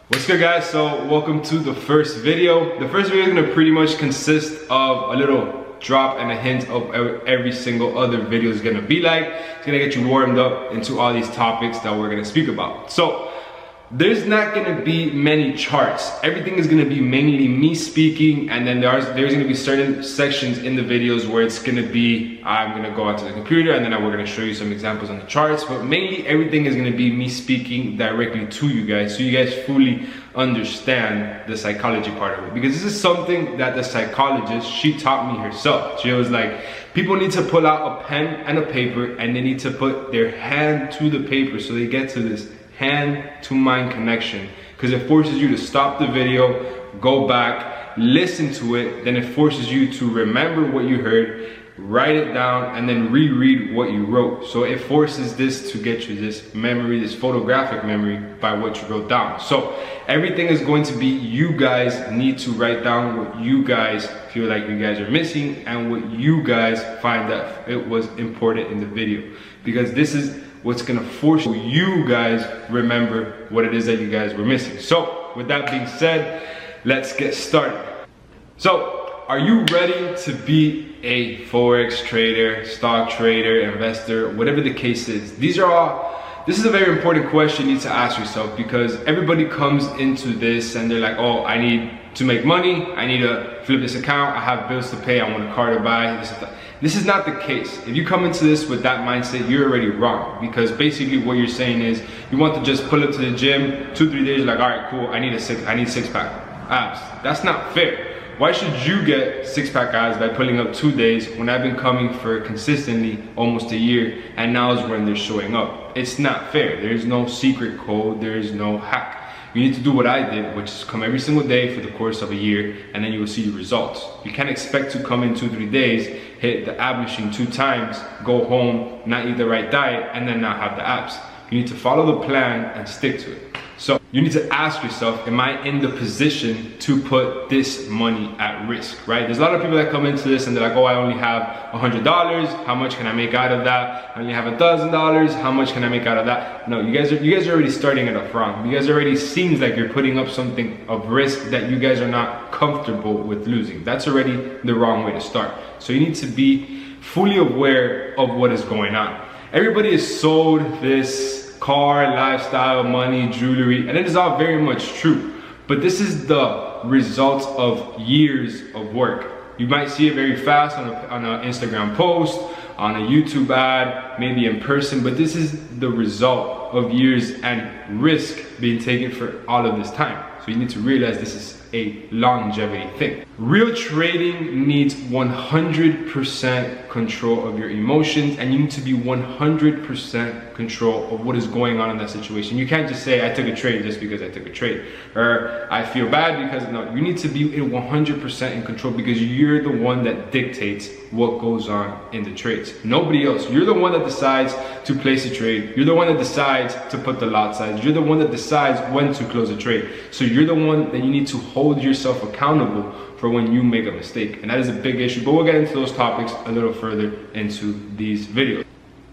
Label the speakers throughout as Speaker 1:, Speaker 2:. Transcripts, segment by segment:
Speaker 1: What's good, guys? So welcome to the first video. The first video is gonna pretty much consist of a little drop and a hint of every single other video is gonna be like. It's gonna get you warmed up into all these topics that we're gonna speak about. So there's not gonna be many charts. Everything is gonna be mainly me speaking, and then there's gonna be certain sections in the videos where it's gonna be, I'm gonna go out to the computer and then we're gonna show you some examples on the charts, but mainly everything is gonna be me speaking directly to you guys, so you guys fully understand the psychology part of it. Because this is something that the psychologist, she taught me herself. She was like, people need to pull out a pen and a paper and they need to put their hand to the paper so they get to this hand to mind connection, because it forces you to stop the video, go back, listen to it, then it forces you to remember what you heard, write it down, and then reread what you wrote. So it forces this to get you this memory, this photographic memory by what you wrote down. So everything is going to be, you guys need to write down what you guys feel like you guys are missing and what you guys find that it was important in the video, because this is what's gonna force you guys remember what it is that you guys were missing. So with that being said, let's get started. So are you ready to be a Forex trader, stock trader, investor, whatever the case is? This is a very important question you need to ask yourself, because everybody comes into this and they're like, oh, I need to make money, I need to flip this account, I have bills to pay, I want a car to buy, this and that. This is not the case. If you come into this with that mindset, you're already wrong, because basically what you're saying is you want to just pull up to the gym 2-3 days, like, all right, cool, I need six-pack abs. That's not fair. Why should you get six-pack abs by pulling up 2 days when I've been coming for consistently almost a year, and now is when they're showing up? It's not fair. There's no secret code, there is no hack. You need to do what I did, which is come every single day for the course of a year, and then you will see the results. You can't expect to come in 2-3 days, hit the ab machine 2 times, go home, not eat the right diet, and then not have the abs. You need to follow the plan and stick to it. So you need to ask yourself, am I in the position to put this money at risk, right? There's a lot of people that come into this and they're like, oh, I only have $100. How much can I make out of that? I only have $1,000. How much can I make out of that? No, you guys are already starting it off wrong. You guys already seems like you're putting up something of risk that you guys are not comfortable with losing. That's already the wrong way to start. So you need to be fully aware of what is going on. Everybody is sold this car, lifestyle, money, jewelry, and it is all very much true. But this is the result of years of work. You might see it very fast on an Instagram post, on a YouTube ad, maybe in person, but this is the result of years and risk being taken for all of this time. So you need to realize this is a longevity thing. Real trading needs 100% control of your emotions, and you need to be 100% control of what is going on in that situation. You can't just say, I took a trade just because I took a trade, or I feel bad because, no, you need to be 100% in control, because you're the one that dictates what goes on in the trades. Nobody else. You're the one that decides to place a trade. You're the one that decides to put the lot size. You're the one that decides when to close a trade. So you're the one that you need to hold yourself accountable for when you make a mistake. And that is a big issue, but we'll get into those topics a little further into these videos.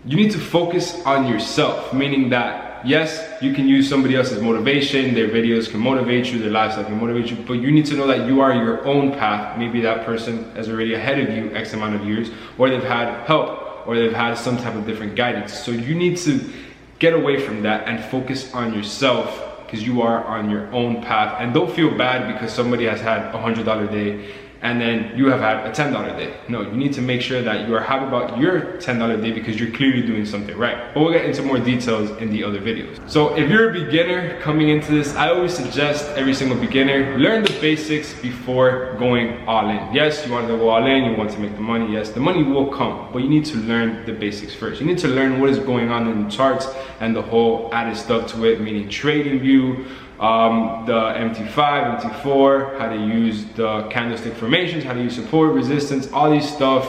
Speaker 1: You need to focus on yourself, meaning that yes, you can use somebody else's motivation, their videos can motivate you, their lifestyle can motivate you, but you need to know that you are your own path. Maybe that person is already ahead of you X amount of years, or they've had help, or they've had some type of different guidance. So you need to get away from that and focus on yourself, because you are on your own path. And don't feel bad because somebody has had a $100 day and then you have had a $10 day. No, you need to make sure that you are happy about your $10 day, because you're clearly doing something right. But we'll get into more details in the other videos. So if you're a beginner coming into this, I always suggest every single beginner, learn the basics before going all in. Yes, you want to go all in, you want to make the money. Yes, the money will come, but you need to learn the basics first. You need to learn what is going on in the charts and the whole added stuff to it, meaning trading view, the MT5, MT4, how to use the candlestick formations, how to use support, resistance, all these stuff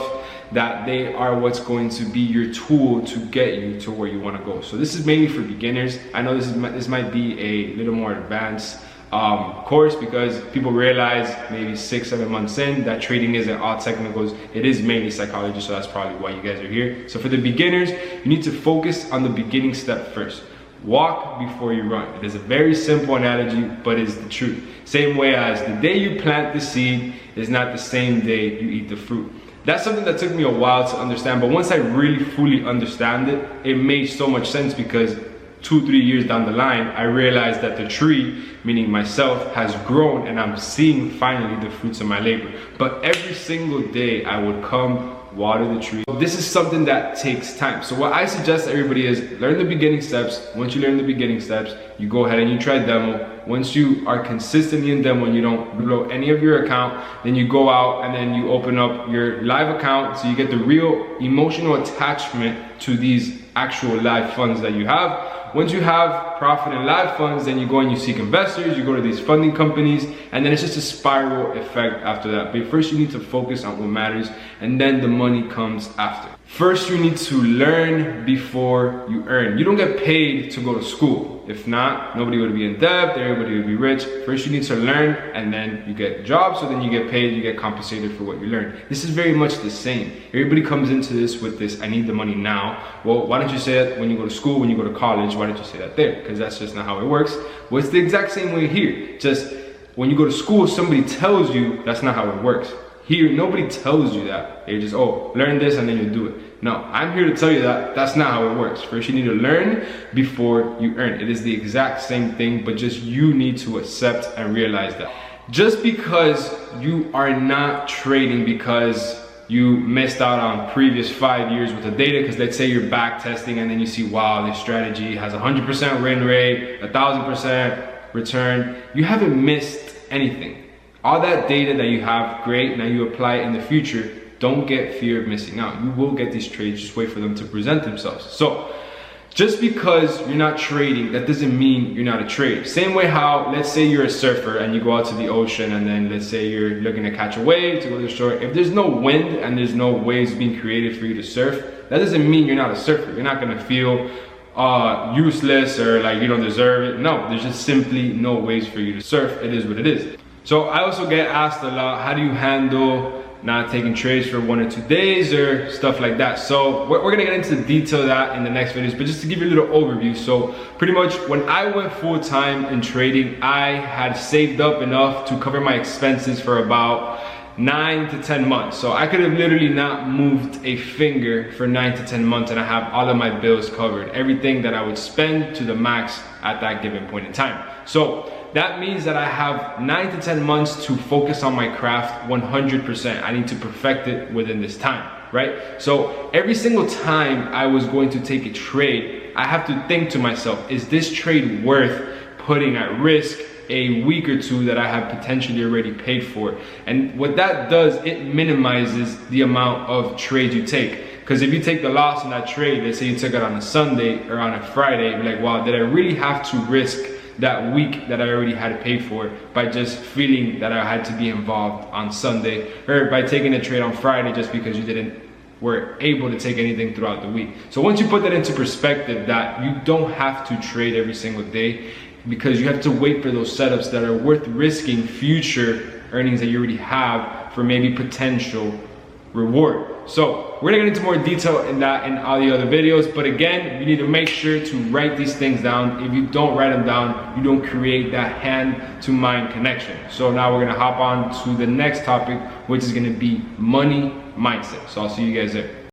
Speaker 1: that they are what's going to be your tool to get you to where you want to go. So this is mainly for beginners. I know this might be a little more advanced course, because people realize maybe 6-7 months in that trading isn't all technicals. It is mainly psychology, so that's probably why you guys are here. So for the beginners, you need to focus on the beginning step first. walk before you run. It is a very simple analogy, but it's the truth. Same way as the day you plant the seed is not the same day you eat the fruit. That's something that took me a while to understand, but once I really fully understand it, it made so much sense, because 2-3 years down the line, I realized that the tree, meaning myself, has grown and I'm seeing finally the fruits of my labor. But every single day I would come, water the tree. This is something that takes time. So what I suggest to everybody is learn the beginning steps. Once you learn the beginning steps, you go ahead and you try demo. Once you are consistently in demo and you don't blow any of your account, then you go out and then you open up your live account, so you get the real emotional attachment to these actual live funds that you have. Once you have profit in live funds, then you go and you seek investors, you go to these funding companies, and then it's just a spiral effect after that. But first you need to focus on what matters, and then the money comes after. First, you need to learn before you earn. You don't get paid to go to school. If not, nobody would be in debt, everybody would be rich. First, you need to learn, and then you get jobs, so then you get paid, you get compensated for what you learn. This is very much the same. Everybody comes into this with this, I need the money now. Well, why don't you say that when you go to school, when you go to college? Why don't you say that there? Because that's just not how it works. Well, it's the exact same way here. Just when you go to school, somebody tells you that's not how it works. Here, nobody tells you that. They just, oh, learn this and then you do it. No, I'm here to tell you that that's not how it works. First, you need to learn before you earn. It is the exact same thing, but just you need to accept and realize that. Just because you are not trading because you missed out on previous 5 years with the data, because let's say you're back testing and then you see, wow, this strategy has 100% win rate, 1000% return. You haven't missed anything. All that data that you have, great, now you apply it in the future. Don't get fear of missing out. You will get these trades, just wait for them to present themselves. So just because you're not trading, that doesn't mean you're not a trader. Same way how, let's say you're a surfer and you go out to the ocean, and then let's say you're looking to catch a wave to go to the shore. If there's no wind and there's no waves being created for you to surf, that doesn't mean you're not a surfer. You're not gonna feel useless or like you don't deserve it. No, there's just simply no ways for you to surf. It is what it is. So I also get asked a lot, how do you handle not taking trades for 1 or 2 days or stuff like that? So we're gonna get into the detail of that in the next videos, but just to give you a little overview. So pretty much when I went full-time in trading, I had saved up enough to cover my expenses for about 9 to 10 months. So I could have literally not moved a finger for 9 to 10 months and I have all of my bills covered. Everything that I would spend to the max at that given point in time. So that means that I have 9 to 10 months to focus on my craft 100%. I need to perfect it within this time, right? So every single time I was going to take a trade, I have to think to myself, is this trade worth putting at risk a week or two that I have potentially already paid for? And what that does, it minimizes the amount of trades you take. Because if you take the loss in that trade, let's say you took it on a Sunday or on a Friday, you're like, wow, did I really have to risk that week that I already had to pay for by just feeling that I had to be involved on Sunday, or by taking a trade on Friday just because you were able to take anything throughout the week? So once you put that into perspective, that you don't have to trade every single day, because you have to wait for those setups that are worth risking future earnings that you already have for maybe potential reward. So we're gonna get into more detail in that in all the other videos, but again, you need to make sure to write these things down. If you don't write them down, you don't create that hand to mind connection. So now we're gonna hop on to the next topic, which is gonna be money mindset. So I'll see you guys there.